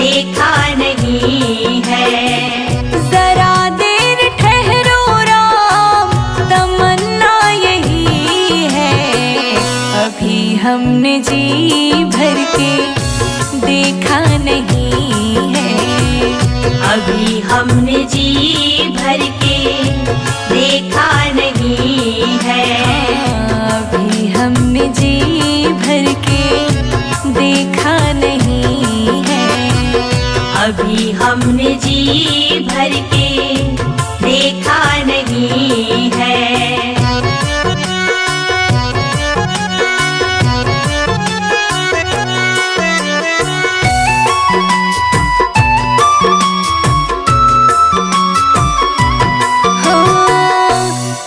देखा नहीं है। जरा देर ठहरो राम, तमन्ना यही है, अभी हमने जी भर के देखा नहीं है। अभी हमने जी भर के देखा नहीं है। अभी हमने जी भर के देखा नहीं है। अभी हमने जी भर के देखा नहीं है।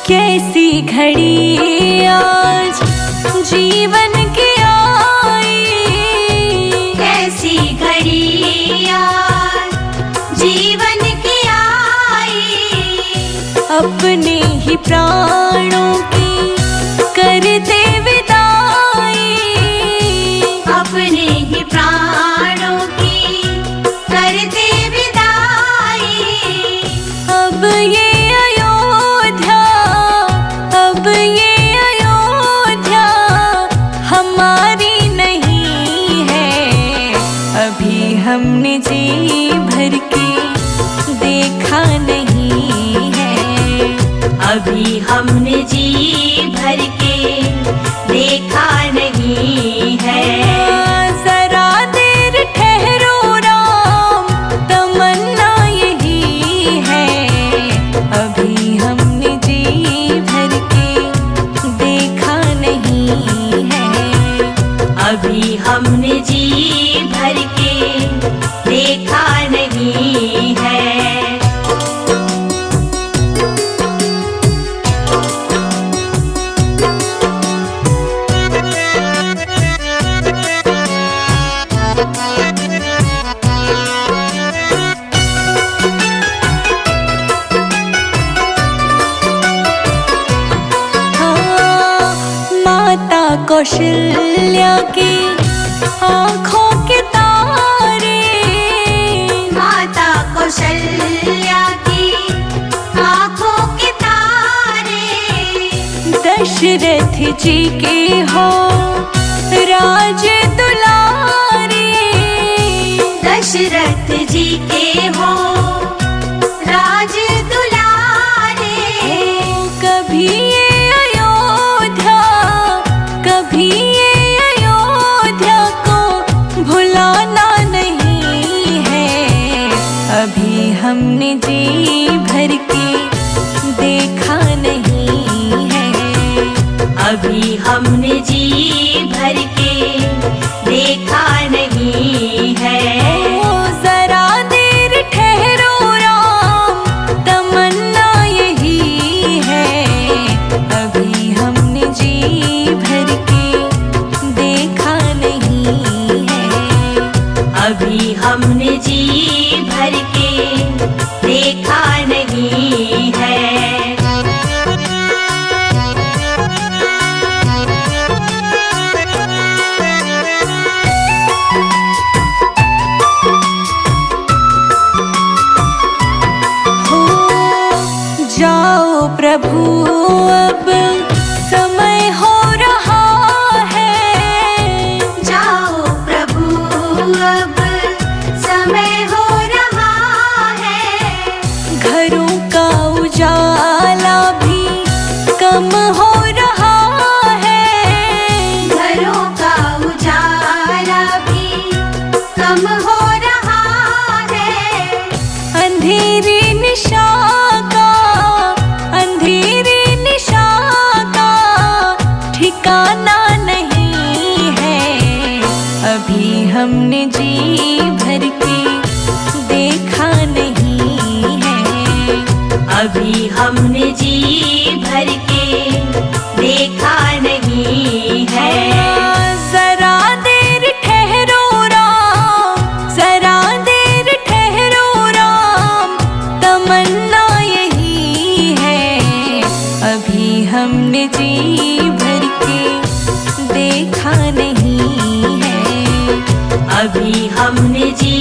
कैसी घड़ी आज जीवन की आई, कैसी घड़ी आज जीवन की आई। अपने ही प्राणों की करते विदाई, अपने ही प्राणों की करते विदाई। अब ये अयोध्या, अब ये अयोध्या हमारी नहीं है। अभी हमने जी भर के देखा नहीं है। अभी हमने जी भर के देखा नहीं है। जरा देर ठहरो राम, तमन्ना यही है, अभी हमने जी भर के देखा नहीं है। अभी हमने जी भर के देखा नहीं है। माता कौशल्या की आँखों के तारे, माता कौशल्या की आँखों के तारे। दशरथ जी के हो राज दुलारे, दशरथ जी के हो राज दुलारे। कभी ये अयोध्या, कभी ये अयोध्या को भुलाना नहीं है। अभी हमने जी भर के देखा नहीं है। अभी हमने जी भर के देखा नहीं है। जरा देर ठहरो राम, तमन्ना यही है, अभी हमने जी भर के देखा नहीं है। अभी हमने जी भर के देखा नहीं है। जाओ प्रभु अब समय हो रहा है, जाओ प्रभु अब समय हो रहा है। घरों का उजाला भी कम हो रहा है, घरों का उजाला भी कम हो रहा है। अंधेरी निशा का, अंधेरी निशा का ठिकाना नहीं है। अभी हमने जी भर के देखा नहीं है। अभी हमने जी भर के देखा नहीं है। जरा देर ठहरो राम, जरा देर ठहरो राम, तमन्ना यही है, अभी हमने जी भर के देखा नहीं है। अभी हमने जी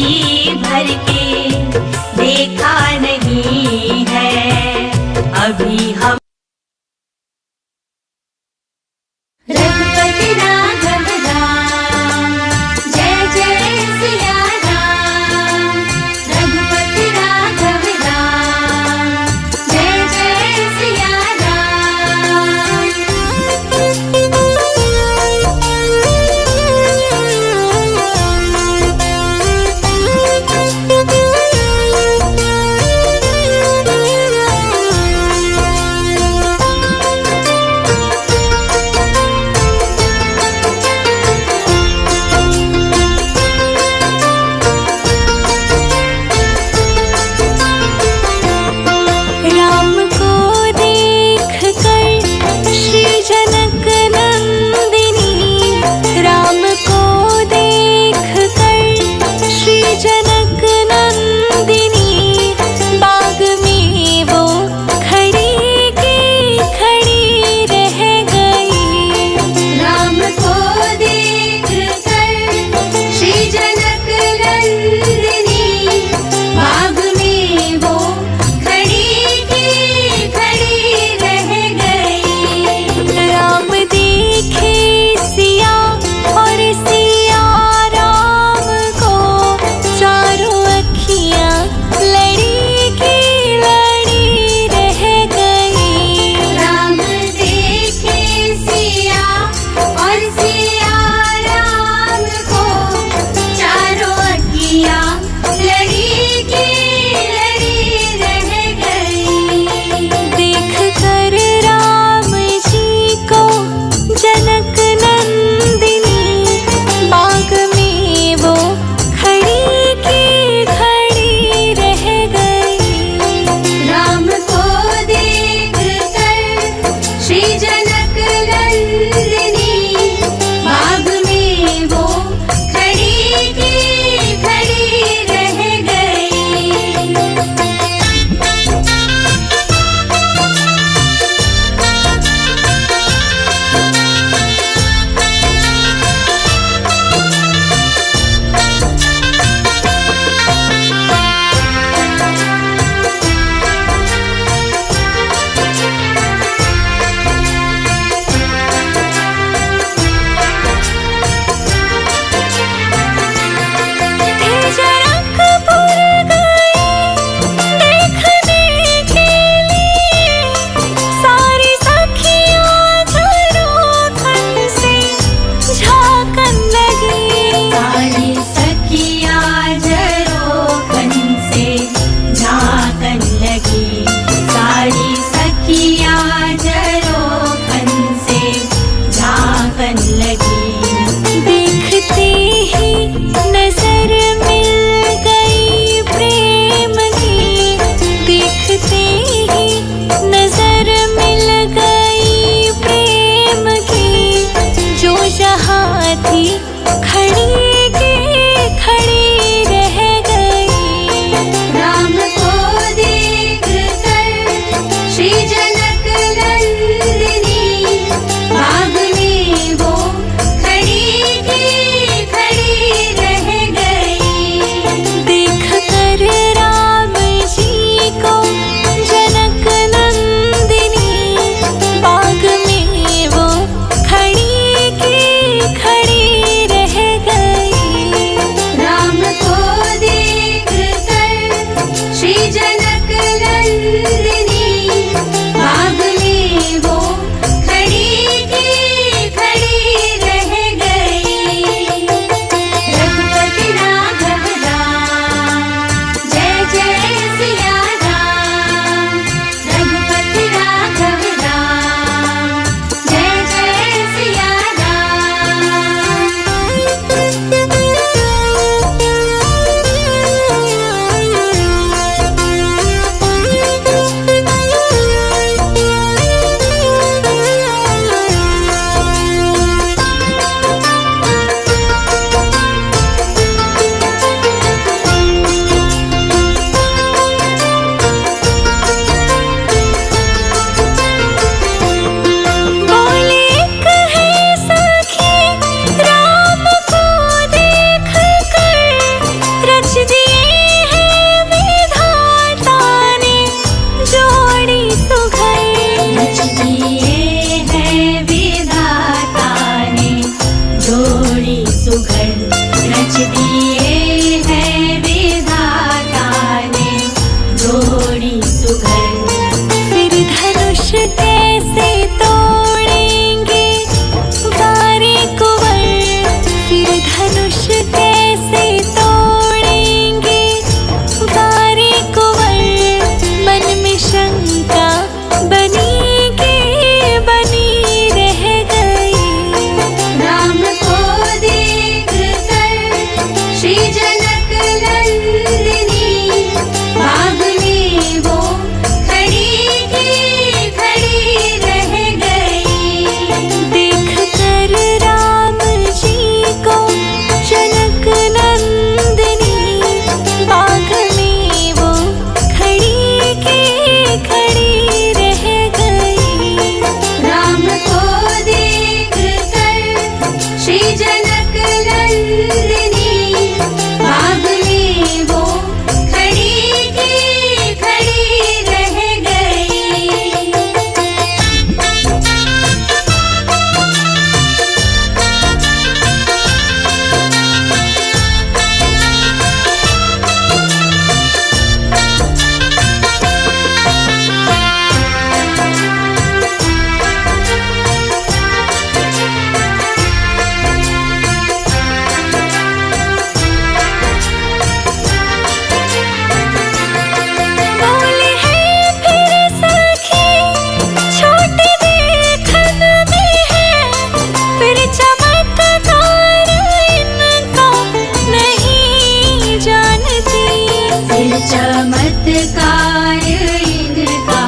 चमत्कार इनका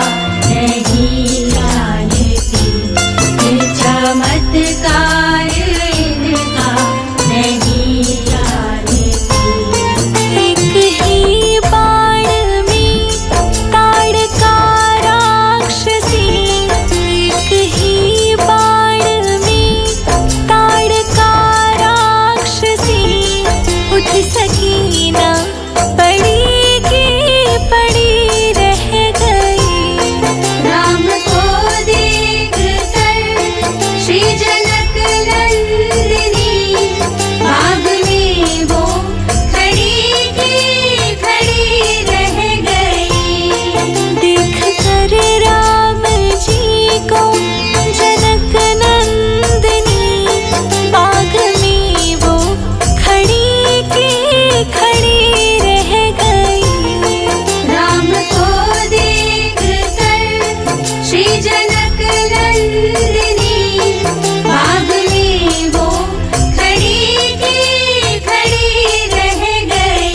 नहीं जानती, ये चमत्कार इनका नहीं जानती। एक ही बाण में ताड़का राक्षसी, एक ही बाण में ताड़का राक्षसी, उठ सकी ना पड़ी की पड़ी रह गई। राम को देख कर श्री जनक नंदिनी, बाग में वो खड़ी की खड़ी रह गई। देख कर राम जी को जनक नंदिनी, बाग में वो खड़ी की खड़ी रह गई। राम को देख कर श्री जनक नंदिनी, बाग में वो खड़ी की खड़ी रह गई।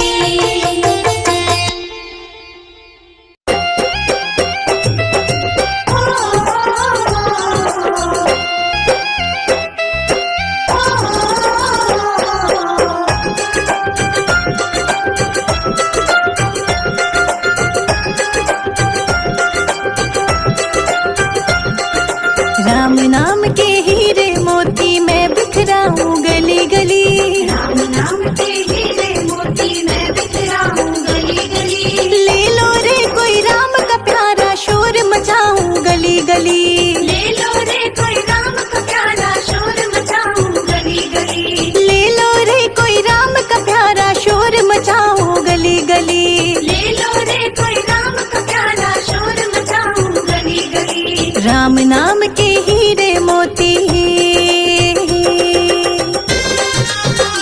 राम नाम के हीरे मोती मैं बिखराऊं गली गली। राम नाम के हीरे मोती मैं बिखराऊं गली गली। ले लो रे कोई राम का प्यारा, शोर मचाऊं गली गली। ले लो रे कोई राम का प्यारा, शोर मचाऊं गली गली। ले लो रे कोई राम का प्यारा, शोर मचाऊं गली गली। ले लो रे कोई राम का प्यारा, शोर मचाऊं गली गली। राम नाम के हीरे मोती,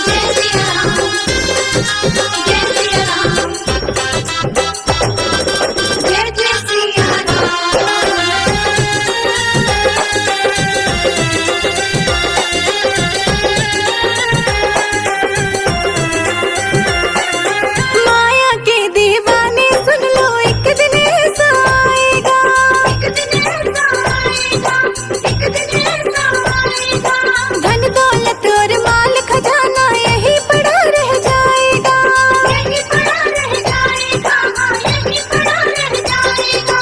जय श्री राम, जय श्री राम, जय जय श्री राम। माया के दीवाने सुन लो, एक दिन ऐसा आएगा। एक दिन ऐसा आएगा, एक दिन ऐसा आएगा। धन दौलत और माल खजाना यही पड़ा रह जाएगा। यही पड़ा रह जाएगा, यही पड़ा रह जाएगा।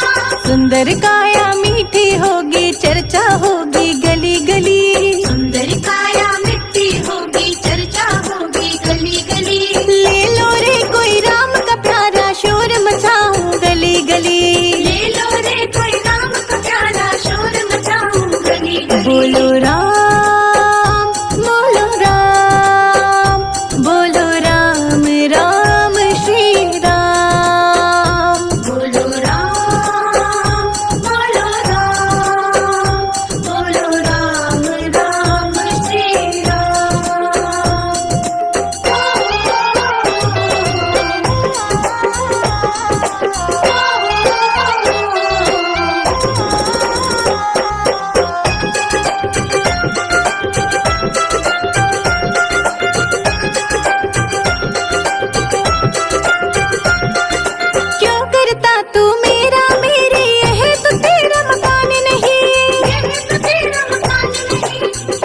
सुंदर काया मीठी होगी, चर्चा होगी गली गली। सुंदर काया मिट्टी होगी, चर्चा होगी गली गली। ले लो रे कोई राम का प्यारा, शोर मचाऊं गली गली। ले लो रे कोई राम का प्यारा, शोर मचाऊं गली गली। बोलो राम, बोलो राम, बोलो राम राम श्री राम। बोलो राम, बोलो राम, बोलो राम राम श्री राम। क्यों करता तू मेरा मेरी, यह तो तेरा मकान नहीं। यह तो तेरा मकान नहीं,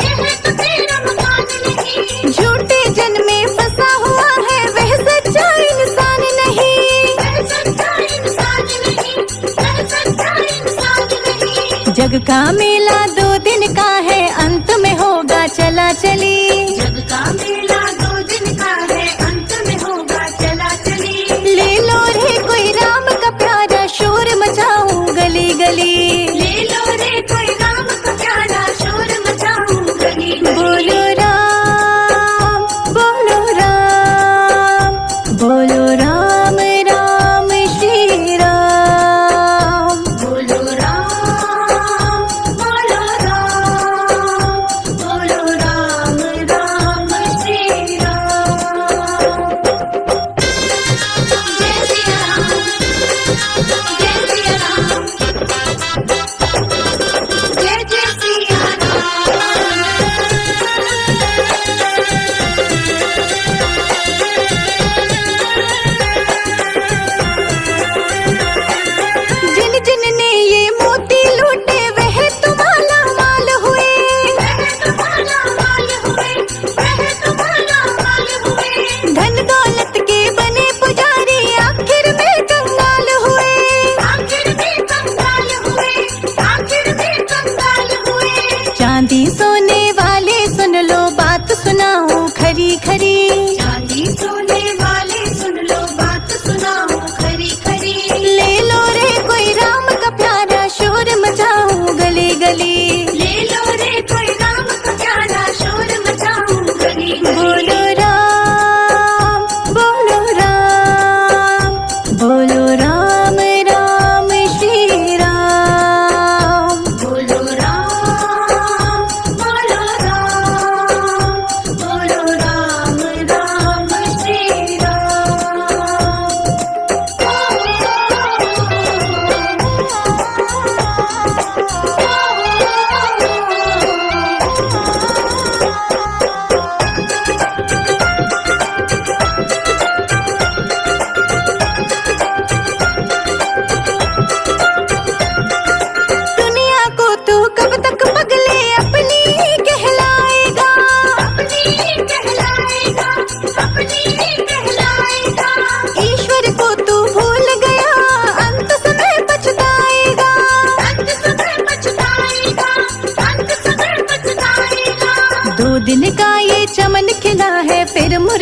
यह तो तेरा मकान नहीं। झूठे जन में फंसा हुआ है, वह सच्चा इंसान नहीं। वह सच्चा इंसान नहीं, वह सच्चा इंसान नहीं। जग का मेला 2 दिन का है, अंत में होगा चला चली। जग का मेला 2 दिन का है, अंत में होगा चला चली। ले लो रे कोई राम का प्यारा, शोर मचाऊं गली गली। ले लो रे कोई राम का प्यारा, शोर मचाऊं गली गली। बोलो राम, बोलो राम, बोलो राम राम श्री राम। बोलो राम, बोलो राम, बोलो राम राम श्री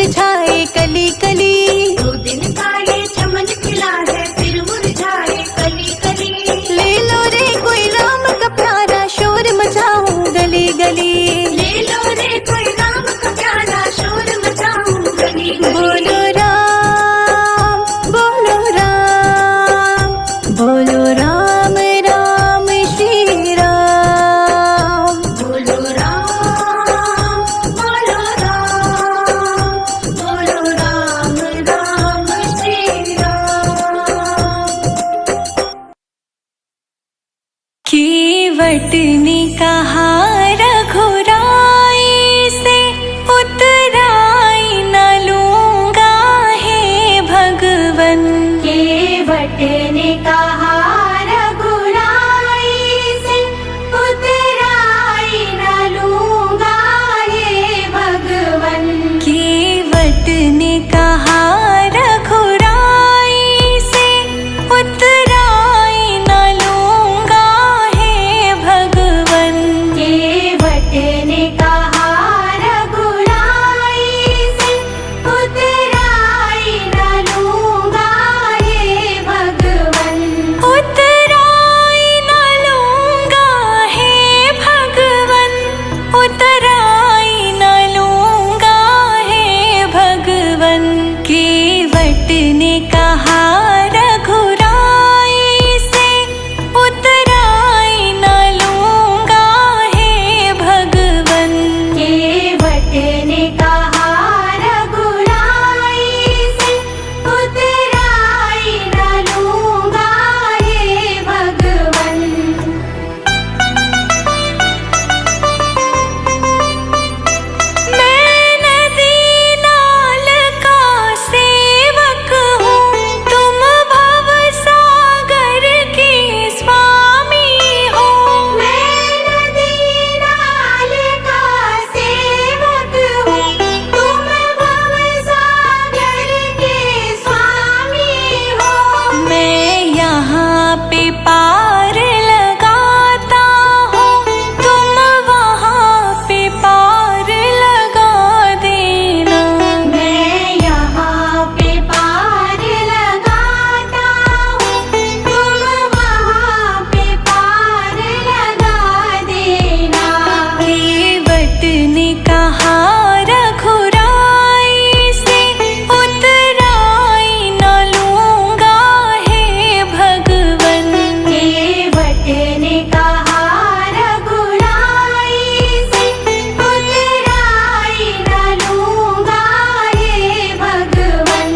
मुरझाए कली कली। 2 दिन का ये चमन खिला है फिर मुरझाए कली कली। ले लो रे कोई राम का प्यारा शोर मचाऊं गली गली। ले लो रे कोई राम का प्यारा शोर मचाऊं गली गली। बोलो राम बोलो राम बोलो राम राम श्री राम। बोलो राम बोलो राम बोलो राम राम श्री राम। केवट ने कहा रघुराई से उतराई न लूंगा हे भगवन। केवट ने कहा रघुराई से उतराई न लूंगा हे भगवन। केवट ने कहा रघुराई से उतराई न लूंगा हे भगवन। केवट ने कहा रघुराई से उतराई न लूंगा हे भगवन। उतराई न लूंगा हे भगवन। उतराई न लूंगा हे भगवन। केवट ने कहा रघुराई से उतराई न लूंगा हे भगवन। केवट ने कहा रघुराई से उतराई न लूंगा हे भगवन। मैं नदी नाल का सेवक हूँ तुम भव सागर के स्वामी हो। मैं नदी नाल का सेवक हूँ तुम भव सागर के स्वामी हो। मैं यहाँ पे पार लगाता हूँ तुम वहाँ पे पार लगा देना। मैं यहाँ पे पार लगाता हूँ तुम वहाँ पे पार लगा देना। केवट ने कहा रघुराई से उतराई न लूंगा हे भगवन। केवट ने कहा रघुराई से उतराई न लूंगा हे भगवन।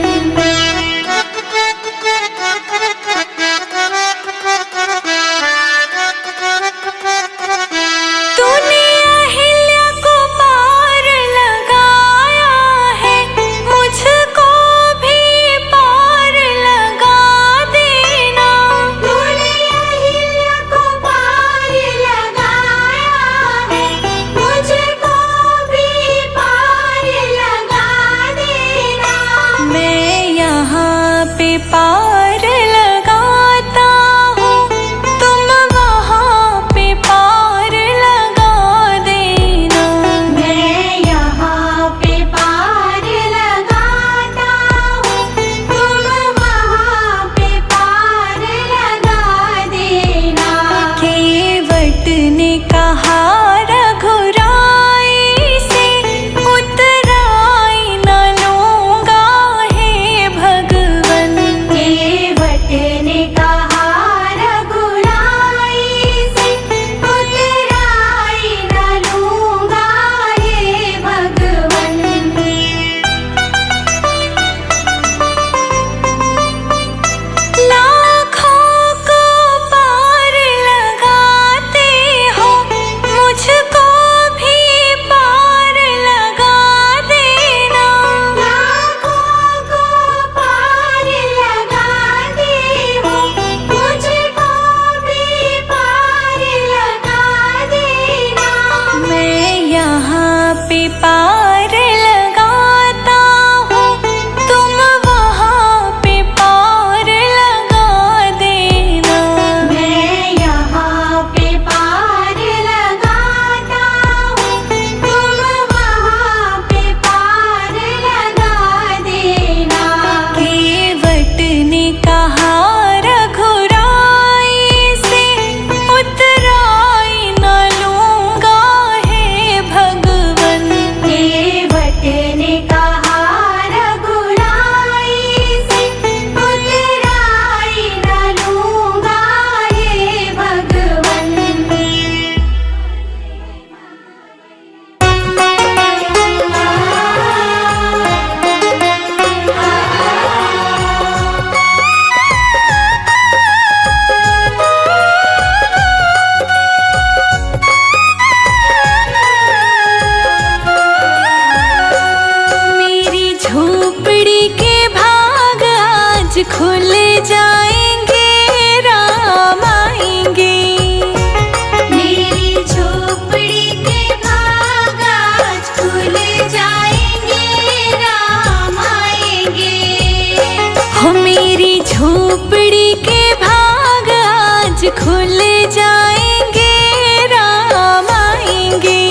तूने अहिल्या को पार लगाया है मुझको भी पार लगा देना। तूने अहिल्या को पार लगाया है मुझको भी पार लगा देना। मैं यहाँ पे पार लगाता हूँ तुम वहाँ पे पार लगा देना। मैं यहाँ पे पार लगाता हूँ तुम वहाँ पे पार लगा देना। केवट ने कहा रघुराई से उतराई न लूंगा हे भगवन। आज खुल जाएंगे, राम आएंगे। मेरी झोपड़ी के भाग आज खुल जाएंगे, राम आएंगे। हो मेरी झोपड़ी के भाग आज खुल जाएंगे, राम आएंगे।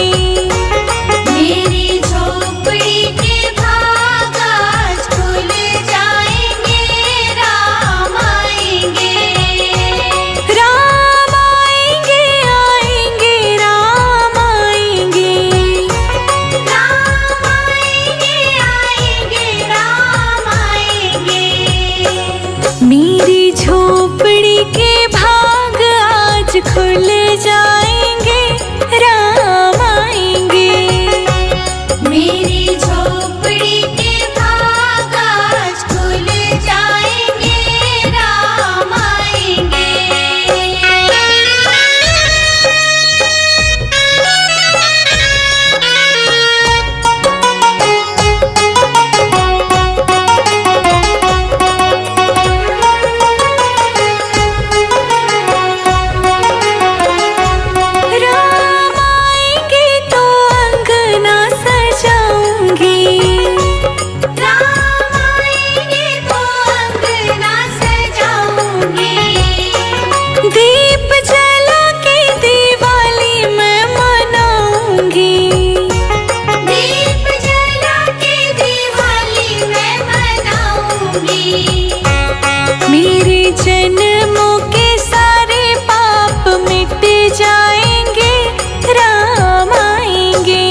मेरी झोपड़ी के भाग आज खुल जाएंगे, राम आएंगे। राम आएंगे, आएंगे, राम आएंगे। राम आएंगे, आएंगे, राम आएंगे। मेरी झोपड़ी के भाग आज खुल जाएंगे, राम आएंगे। मेरी झोपड़ी के भाग आज खुल जाएंगे, राम आएंगे। राम आएंगे तो अंगना सजाऊंगी। राम आएंगे तो अंगना सजाऊंगी। दीप जला के दिवाली मैं मनाऊंगी। दीप जला के दिवाली मैं मनाऊंगी। मेरे जन्मों के सारे पाप मिट जाएंगे, राम आएंगे।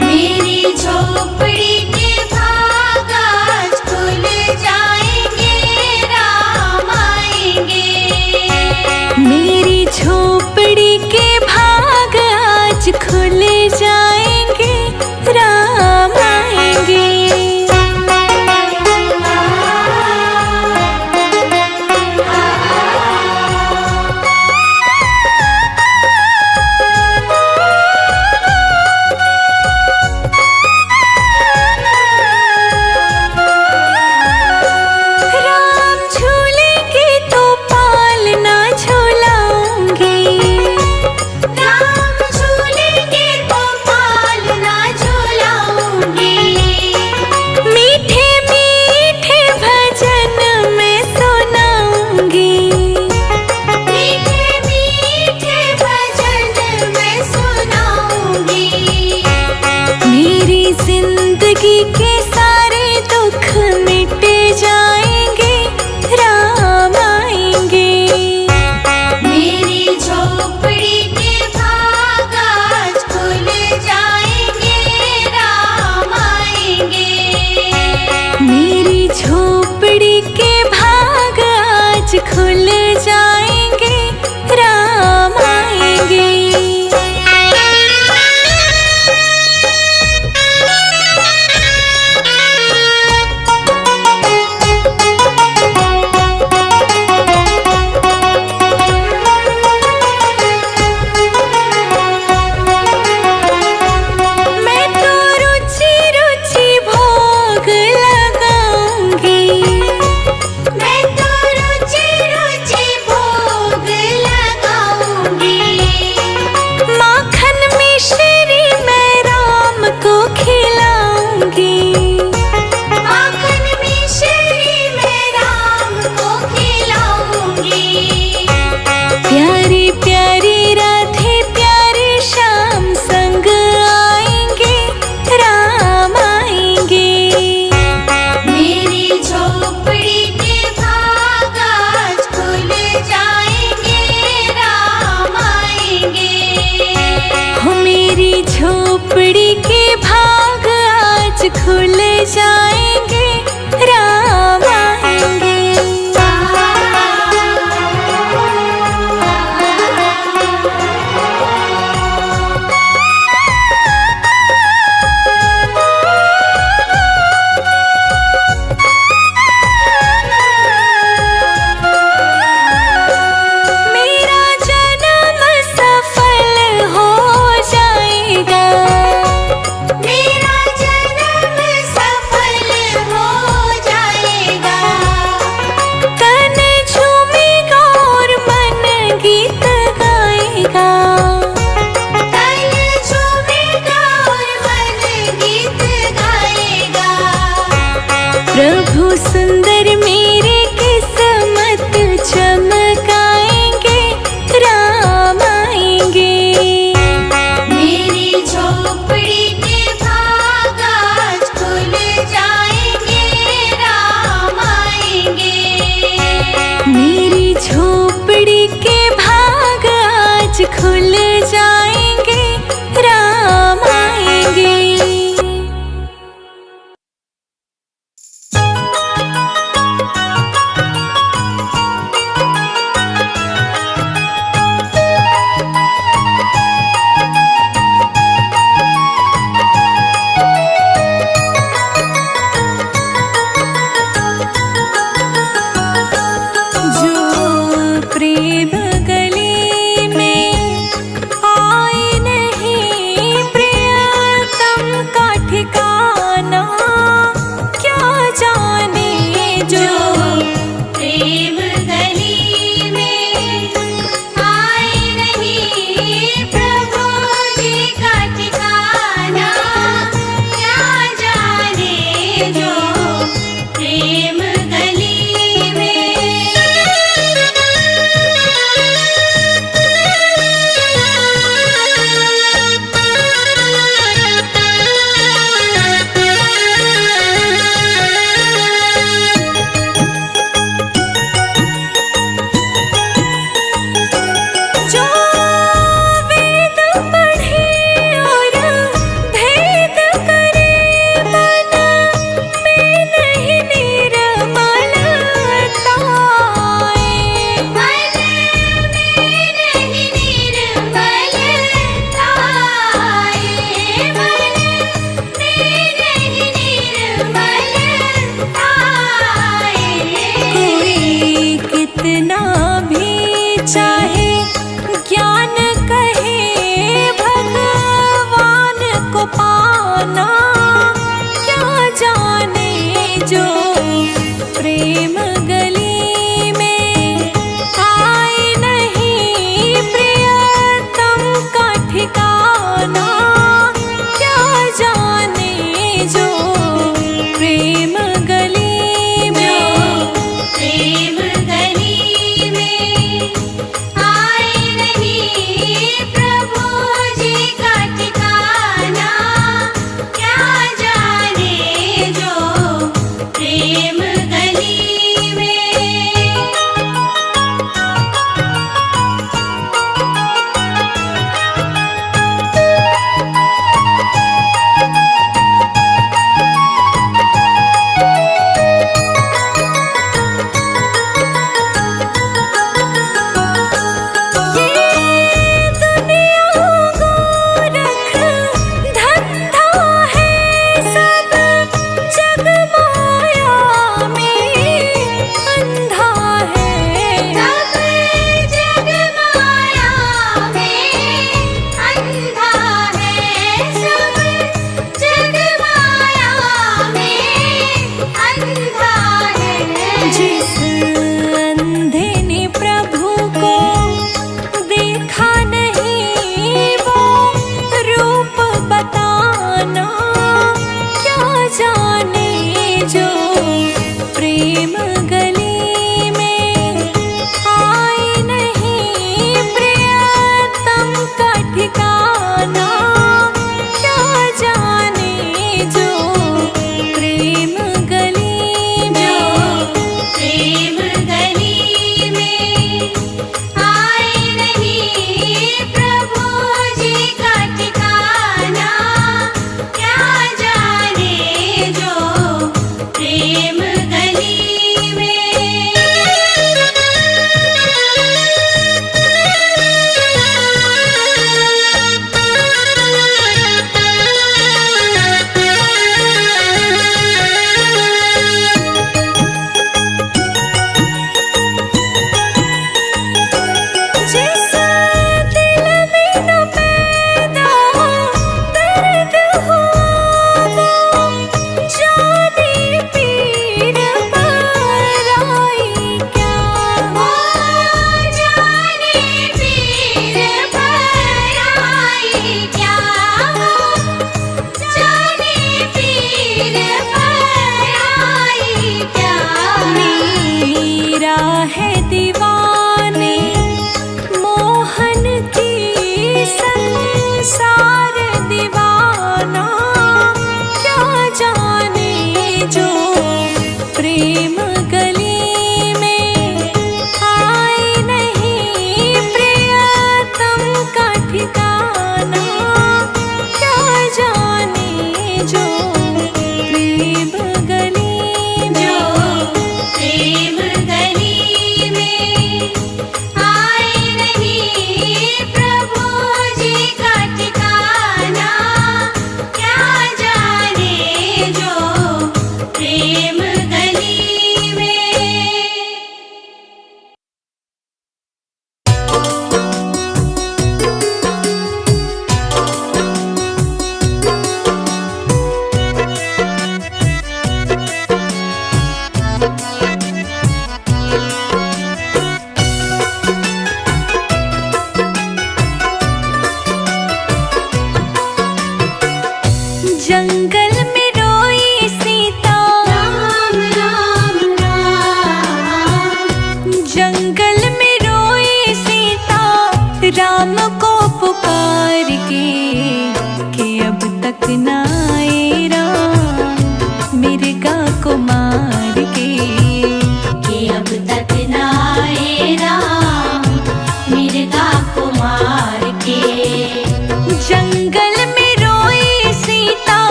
मेरी झोपड़ी के भाग आज खुल जाएंगे, राम आएंगे। मेरी झोपड़ी के भाग आज खुल जाएंगे, राम आएंगे। राम झूलेंगे तो पालना झूलाऊंगी। राम झूलेंगे तो पालना झूलाऊंगी। मीठे मीठे भजन मैं सुनाऊंगी। मीठे मीठे भजन मैं सुनाऊंगी। मेरी जिंदगी के सारे दुख मिट जाएंगे, राम आएंगे। मेरी झोपड़ी के भाग आज खुल जाएंगे, राम आएंगे। मेरी झोपड़ी के भाग आज खुल जाएंगे, राम आएंगे। मैं तो रुचि रुचि भोग लगाऊंगी। मैं तो रुचि रुचि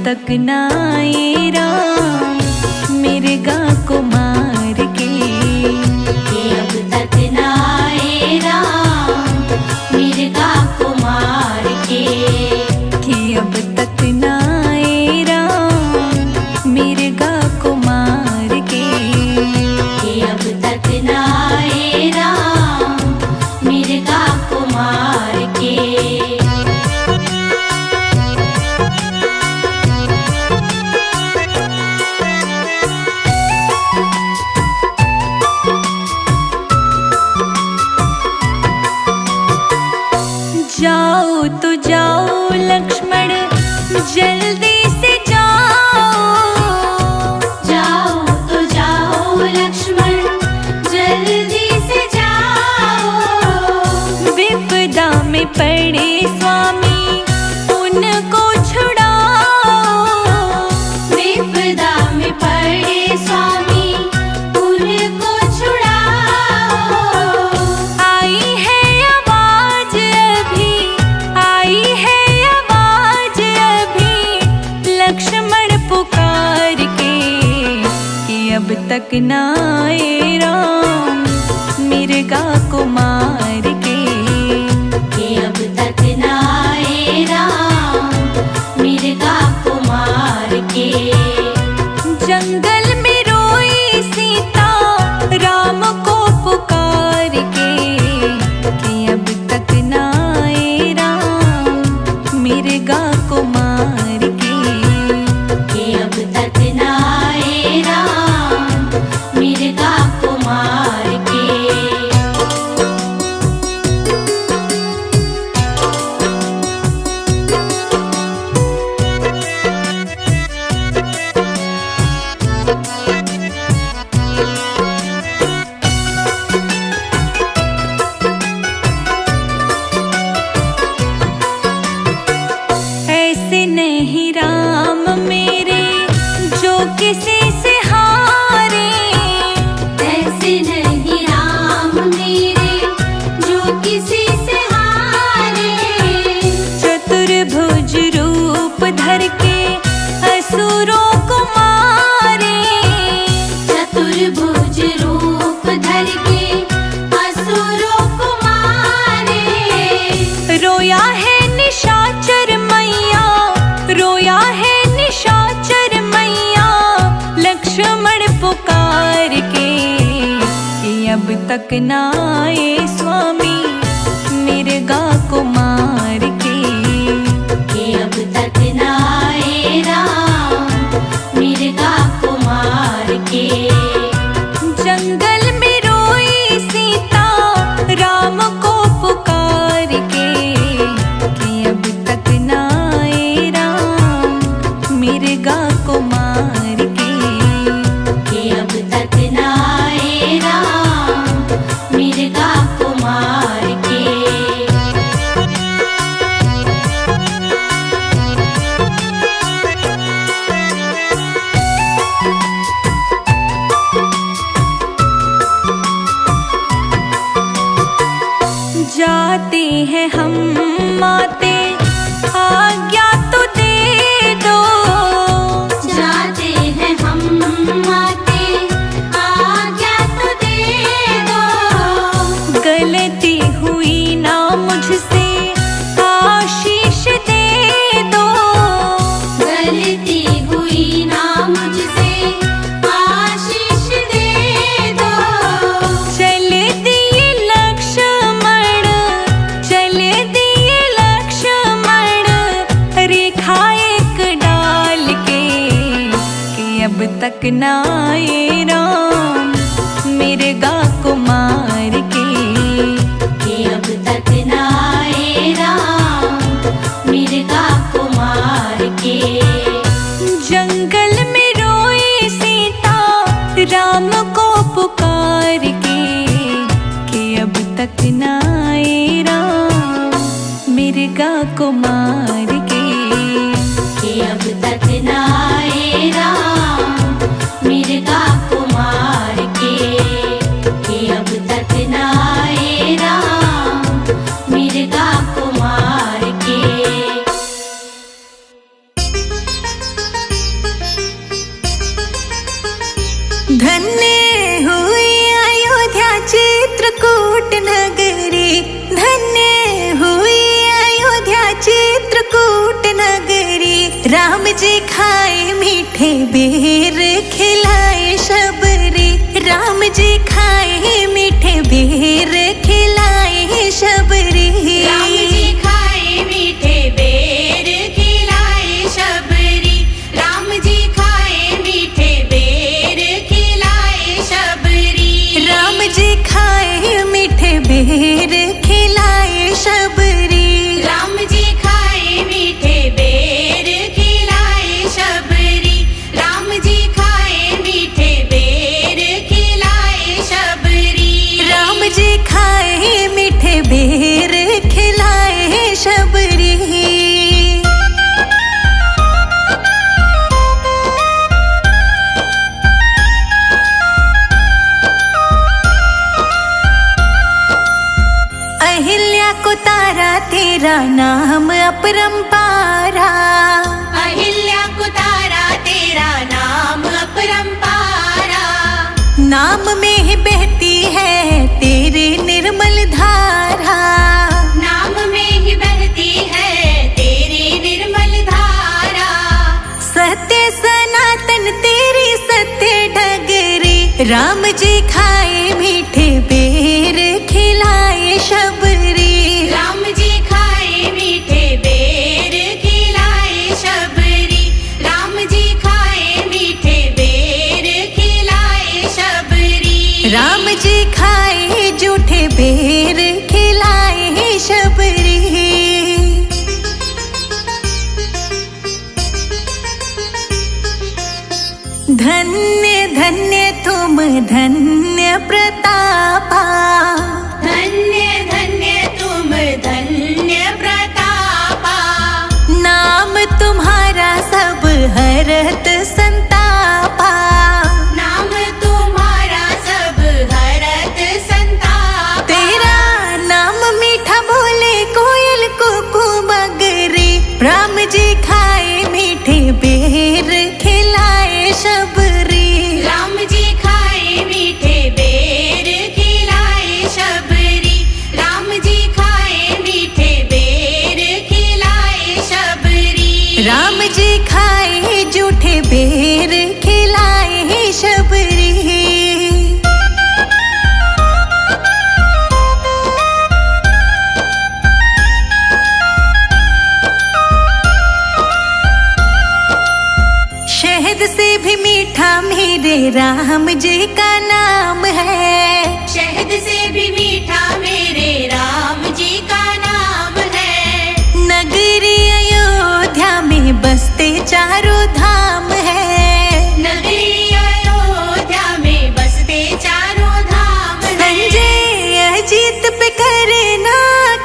तक ना आए राम मिर्गा को मार के, कि अब तक ना आए राम मिर्गा को मार के, कि अब तक ना आए राम मिर्गा को मार के, कि अब तक ना आए राम मिर्गा को मार के। जाओ तो जाओ लक्ष्मण जल्दी से जाओ, जाओ तो जाओ लक्ष्मण जल्दी से जाओ, विपदा में पड़े स्वामी उनको छुड़ाओ, विपदा में पड़े स्वामी उनको छुड़ाओ। आई है आवाज अभी, आई है आवाज अभी लक्ष्मण पुकार के, कि अब तक ना आए राम मिर्गा को मार के, कि अब तक ना आए राम मिर्गा को मार के। जंगल में रोई सीता राम को पुकार के, कि अब तक ना आए राम मिर्गा को मार के, कि अब तक ना आए राम मिर्गा को मार के। ऐसे नहीं राम मेरे जो किसी से हारे, ऐसे नहीं राम मेरे जो किसी से हारे, चतुर्भुज रूप धर के असुरों को मारे, चतुर्भुज रूप धर के असुरों को मारे। रोया है निशाचर मैया, रोया है निशाचर मैया लक्ष्मण पुकार के, कि अब तक ना आए स्वामी मिर्गा को मार के, कि अब तक ना आए राम मिर्गा को मार के। जंगल में रोई सीता राम को पुकार के, कि अब तक ना आए राम मिर्गा को मार के, कि अब तक ना आए राम मिर्गा को मार के। जाते हैं हम माते आज्ञा तो दे दो, जाते हैं हम माते आज्ञा तो दे दो, गलती हुई ना मुझसे आशीष दे दो, गलती हुई ना मुझसे आशीष दे दो। चल दिए लक्ष्मण, चल दिए लक्ष्मण रेखा एक डाल के, कि अब तक ना आए राम मिर्गा को मार के, कि अब तक ना आए राम मिर्गा को मार के। जंगल में रोई सीता राम को पुकार के, कि अब तक ना आए राम मिर्गा को मार के, कि अब तक ना आए राम मिर्गा को मार के, कि अब तक ना आए राम मिर्गा को मार के। धन्य हुई अयोध्या चित्रकूट नगरी, धन्य हुई अयोध्या चित्रकूट नगरी। राम जी खाए मीठे बेर खिलाए शबरी, राम जी खाए मीठे बेर खिलाए शबरी। राम जी खाए मीठे बेर खिलाए शबरी, राम जी खाए मीठे बेर खिलाए शबरी। राम जी खाए मीठे बेर खिलाए शबरी, राम जी खाए मीठे बेर खिलाए शबरी, राम जी खाए मीठे बेर खिलाए शबरी। राम जी खाए मीठे बेर खिलाए शबरी। अहिल्या को तारा तेरा नाम अपरंपारा, अहिल्या को तारा तेरा नाम अपरंपारा। नाम में ही बहती है तेरी निर्मल धारा, नाम में ही बहती है तेरी निर्मल धारा। सत्य सनातन तेरी सत्य डगरी। राम जी खाए मीठे बेर खिलाए शबरी, राम जी खाए मीठे बेर खिलाए शबरी, राम जी खाए मीठे बेर खिलाए शबरी। राम जी खाए जूठे बेर खिलाए शबरी। धन्य धन्य तुम धन्य प्रतापा, धन्य धन्य तुम धन्य प्रतापा। नाम तुम्हारा सब हरत संतापा, नाम तुम्हारा सब हरत संतापा। तेरा नाम मीठा बोले कोयल कुकू मगरी। राम जी खाए मीठे बेर खिलाए शबरी, राम जी खाए मीठे बेर खिलाए शबरी, राम जी खाए मीठे बेर खिलाए शबरी। राम जी खाए जूठे बेर खिलाए शबरी। शहद से भी मीठा मेरे राम जी का नाम है, शहद से भी मीठा मेरे राम जी का नाम है। नगरी अयोध्या में बसते चारों धाम है, नगरी अयोध्या में बसते चारों धाम है। संजय अजीत पे करे ना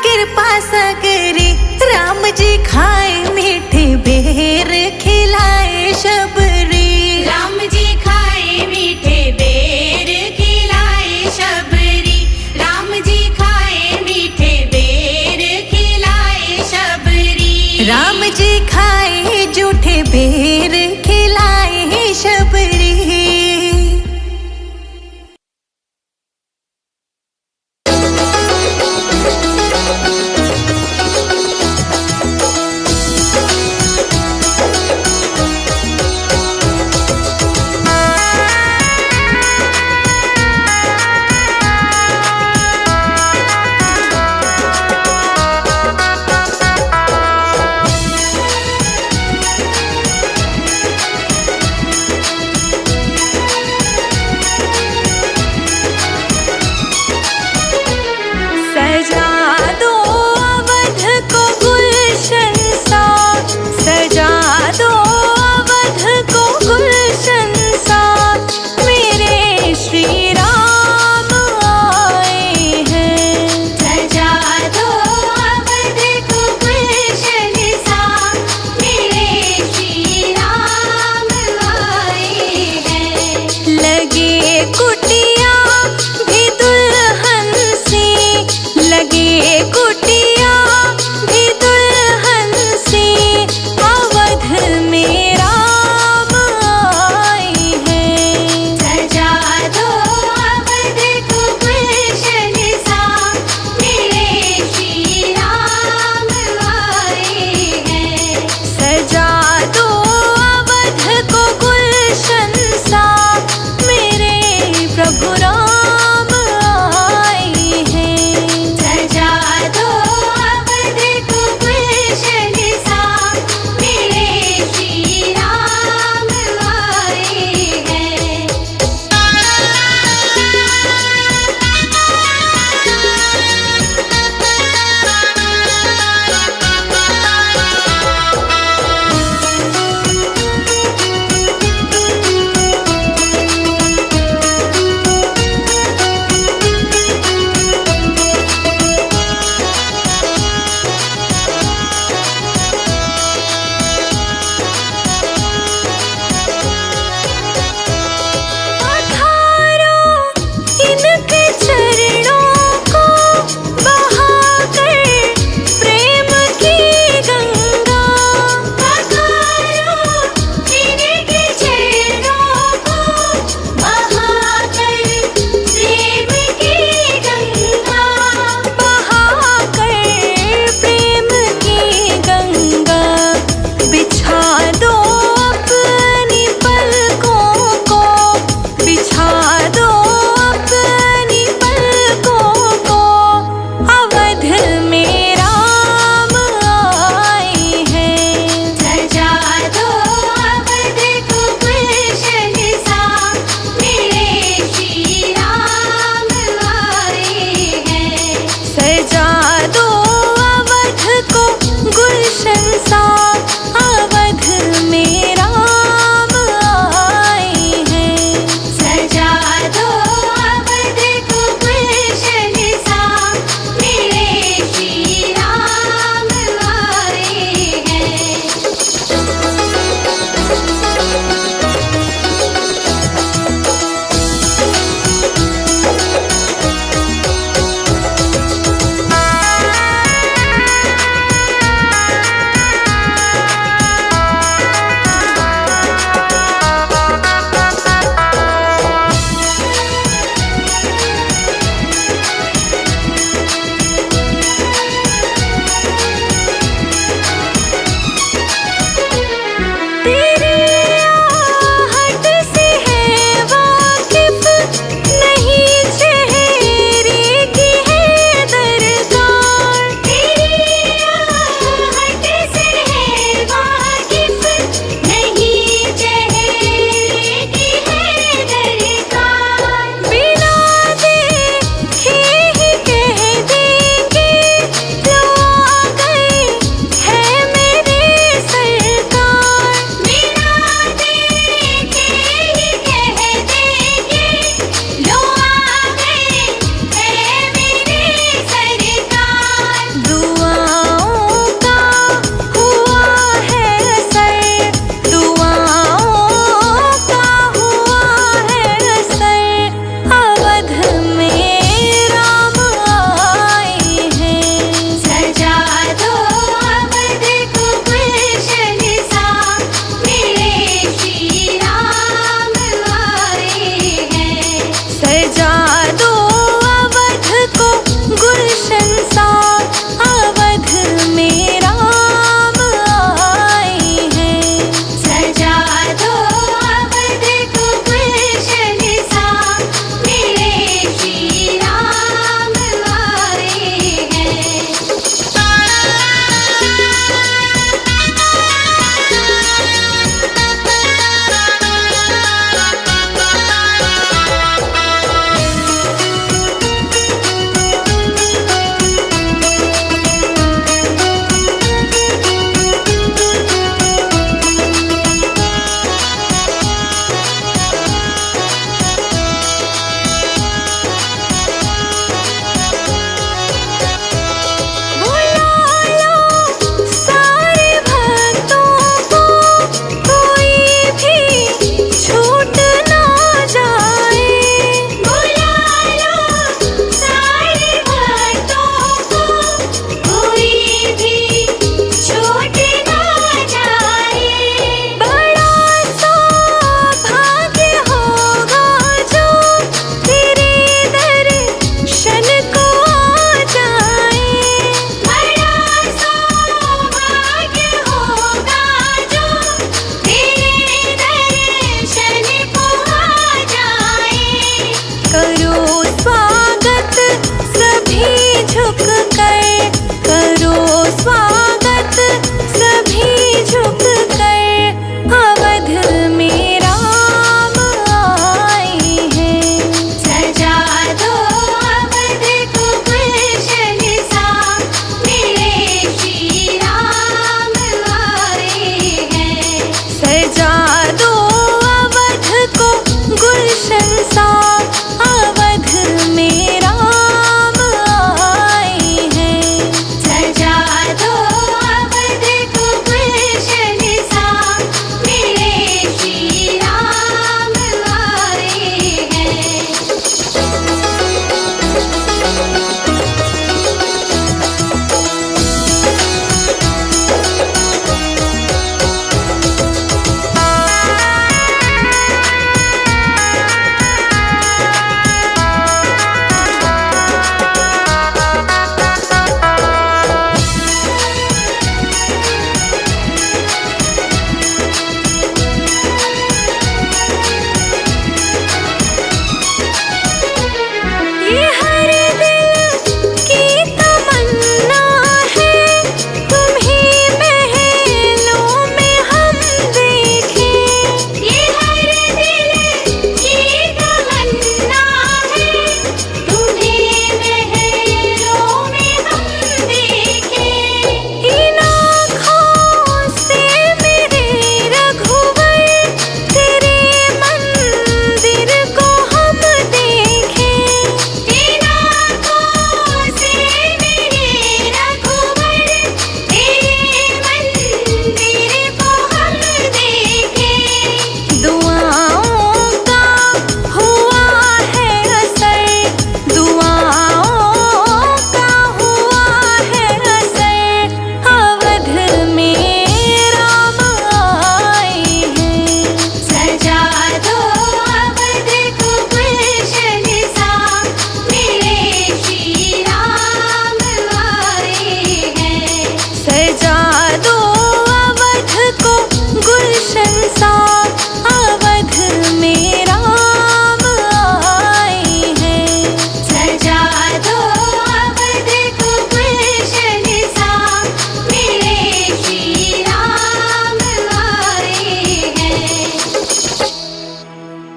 कृपा सगरी। राम जी खाए मीठे बेर खिलाए शब